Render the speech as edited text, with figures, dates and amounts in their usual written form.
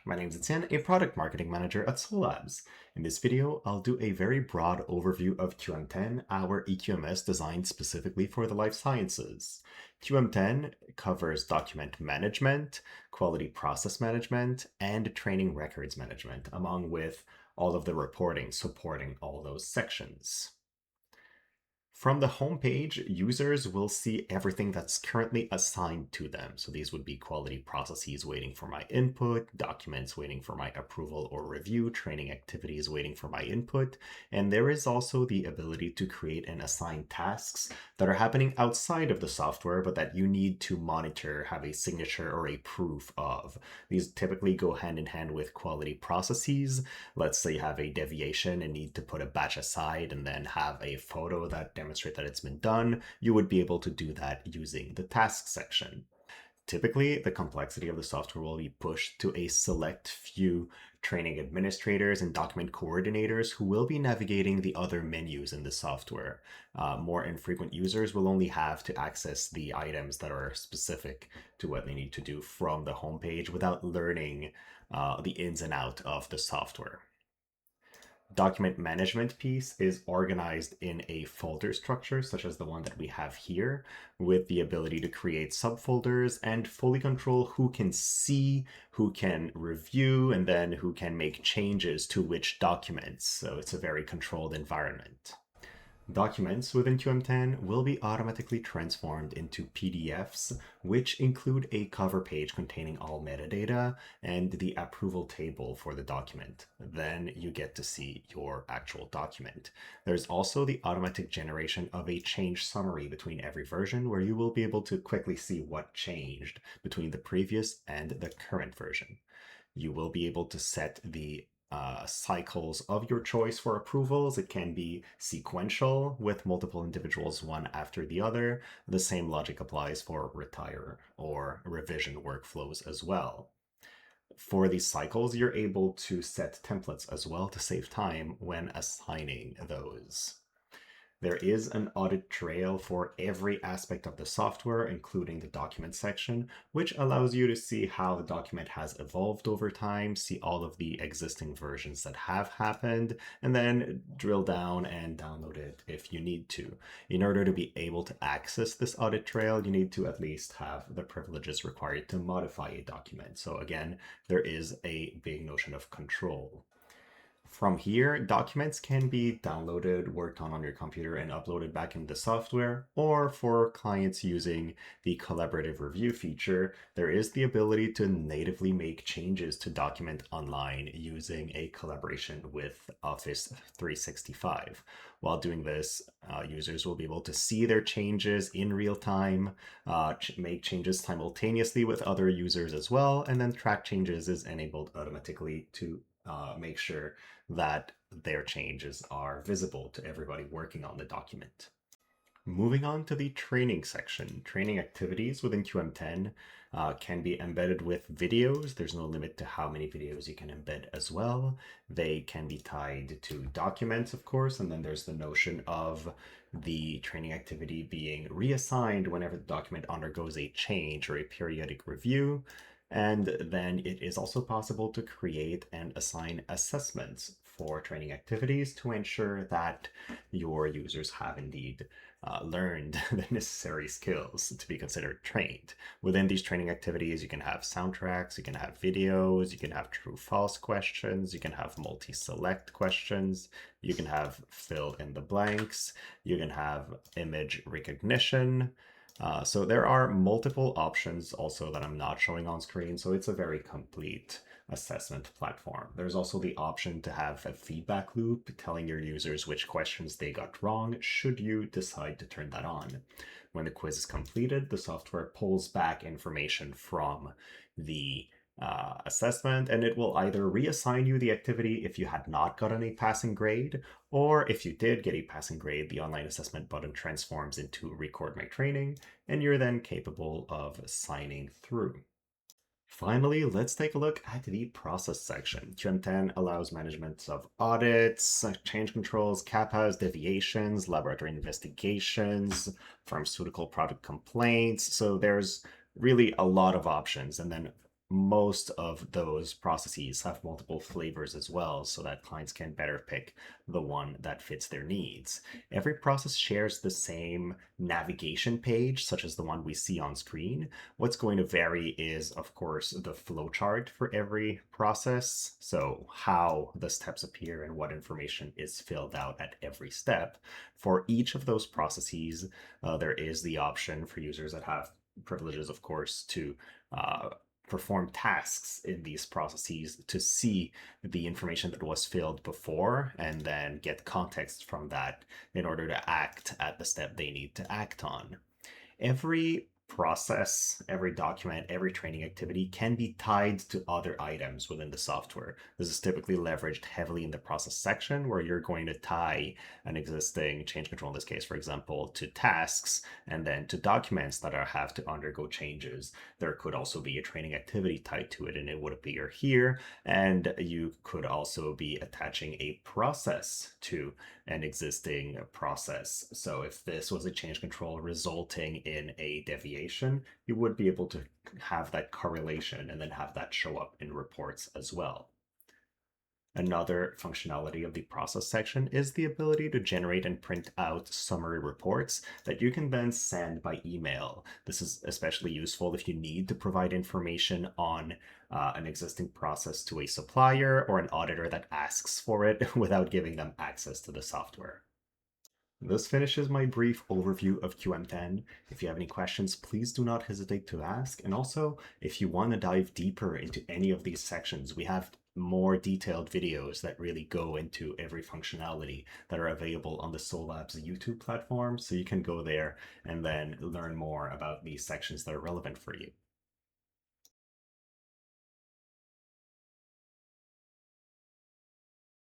My name is Etienne, a product marketing manager at SOLABS. In this video, I'll do a very broad overview of QM10, our EQMS designed specifically for the life sciences. QM10 covers document management, quality process management, and training records management, along with all of the reporting supporting all those sections. From the homepage, users will see everything that's currently assigned to them. So these would be quality processes waiting for my input, documents waiting for my approval or review, training activities waiting for my input. And there is also the ability to create and assign tasks that are happening outside of the software, but that you need to monitor, have a signature or a proof of. These typically go hand in hand with quality processes. Let's say you have a deviation and need to put a batch aside and then have a photo that demonstrate that it's been done, you would be able to do that using the task section. Typically, the complexity of the software will be pushed to a select few training administrators and document coordinators who will be navigating the other menus in the software. More infrequent users will only have to access the items that are specific to what they need to do from the homepage without learning the ins and outs of the software. Document management piece is organized in a folder structure, such as the one that we have here, with the ability to create subfolders and fully control who can see, who can review, and then who can make changes to which documents. So it's a very controlled environment. Documents within QM10 will be automatically transformed into PDFs, which include a cover page containing all metadata and the approval table for the document. Then you get to see your actual document. There's also the automatic generation of a change summary between every version, where you will be able to quickly see what changed between the previous and the current version. You will be able to set the cycles of your choice for approvals. It can be sequential with multiple individuals one after the other. The same logic applies for retire or revision workflows as well. For these cycles, you're able to set templates as well to save time when assigning those. There is an audit trail for every aspect of the software, including the document section, which allows you to see how the document has evolved over time, see all of the existing versions that have happened, and then drill down and download it if you need to. In order to be able to access this audit trail, you need to at least have the privileges required to modify a document. So again, there is a big notion of control. From here, documents can be downloaded, worked on your computer, and uploaded back into the software. Or for clients using the collaborative review feature, there is the ability to natively make changes to document online using a collaboration with Office 365. While doing this, users will be able to see their changes in real time, make changes simultaneously with other users as well, and then track changes is enabled automatically to make sure that their changes are visible to everybody working on the document. Moving on to the training section. Training activities within QM10 can be embedded with videos. There's no limit to how many videos you can embed as well. They can be tied to documents, of course, and then there's the notion of the training activity being reassigned whenever the document undergoes a change or a periodic review. And then it is also possible to create and assign assessments for training activities to ensure that your users have indeed learned the necessary skills to be considered trained. Within these training activities, you can have soundtracks, you can have videos, you can have true-false questions, you can have multi-select questions, you can have fill in the blanks, you can have image recognition. So there are multiple options also that I'm not showing on screen, so it's a very complete assessment platform. There's also the option to have a feedback loop telling your users which questions they got wrong, should you decide to turn that on. When the quiz is completed, the software pulls back information from the assessment, and it will either reassign you the activity if you had not gotten a passing grade, or if you did get a passing grade, the online assessment button transforms into record my training, and you're then capable of signing through. Finally, let's take a look at the process section. QM10 allows management of audits, change controls, CAPAs, deviations, laboratory investigations, pharmaceutical product complaints. So there's really a lot of options. And then most of those processes have multiple flavors as well, so that clients can better pick the one that fits their needs. Every process shares the same navigation page, such as the one we see on screen. What's going to vary is, of course, the flowchart for every process, so how the steps appear and what information is filled out at every step. For each of those processes, there is the option for users that have privileges, of course, to uh, perform tasks in these processes to see the information that was filled before and then get context from that in order to act at the step they need to act on. Every process, every document, every training activity can be tied to other items within the software. This is typically leveraged heavily in the process section where you're going to tie an existing change control, in this case, for example, to tasks and then to documents that have to undergo changes. There could also be a training activity tied to it and it would appear here. And you could also be attaching a process to an existing process. So if this was a change control resulting in a deviation, you would be able to have that correlation and then have that show up in reports as well. Another functionality of the process section is the ability to generate and print out summary reports that you can then send by email. This is especially useful if you need to provide information on an existing process to a supplier or an auditor that asks for it without giving them access to the software. This finishes my brief overview of QM10. If you have any questions, please do not hesitate to ask. And also, if you want to dive deeper into any of these sections, we have more detailed videos that really go into every functionality that are available on the SOLABS YouTube platform. So you can go there and then learn more about these sections that are relevant for you.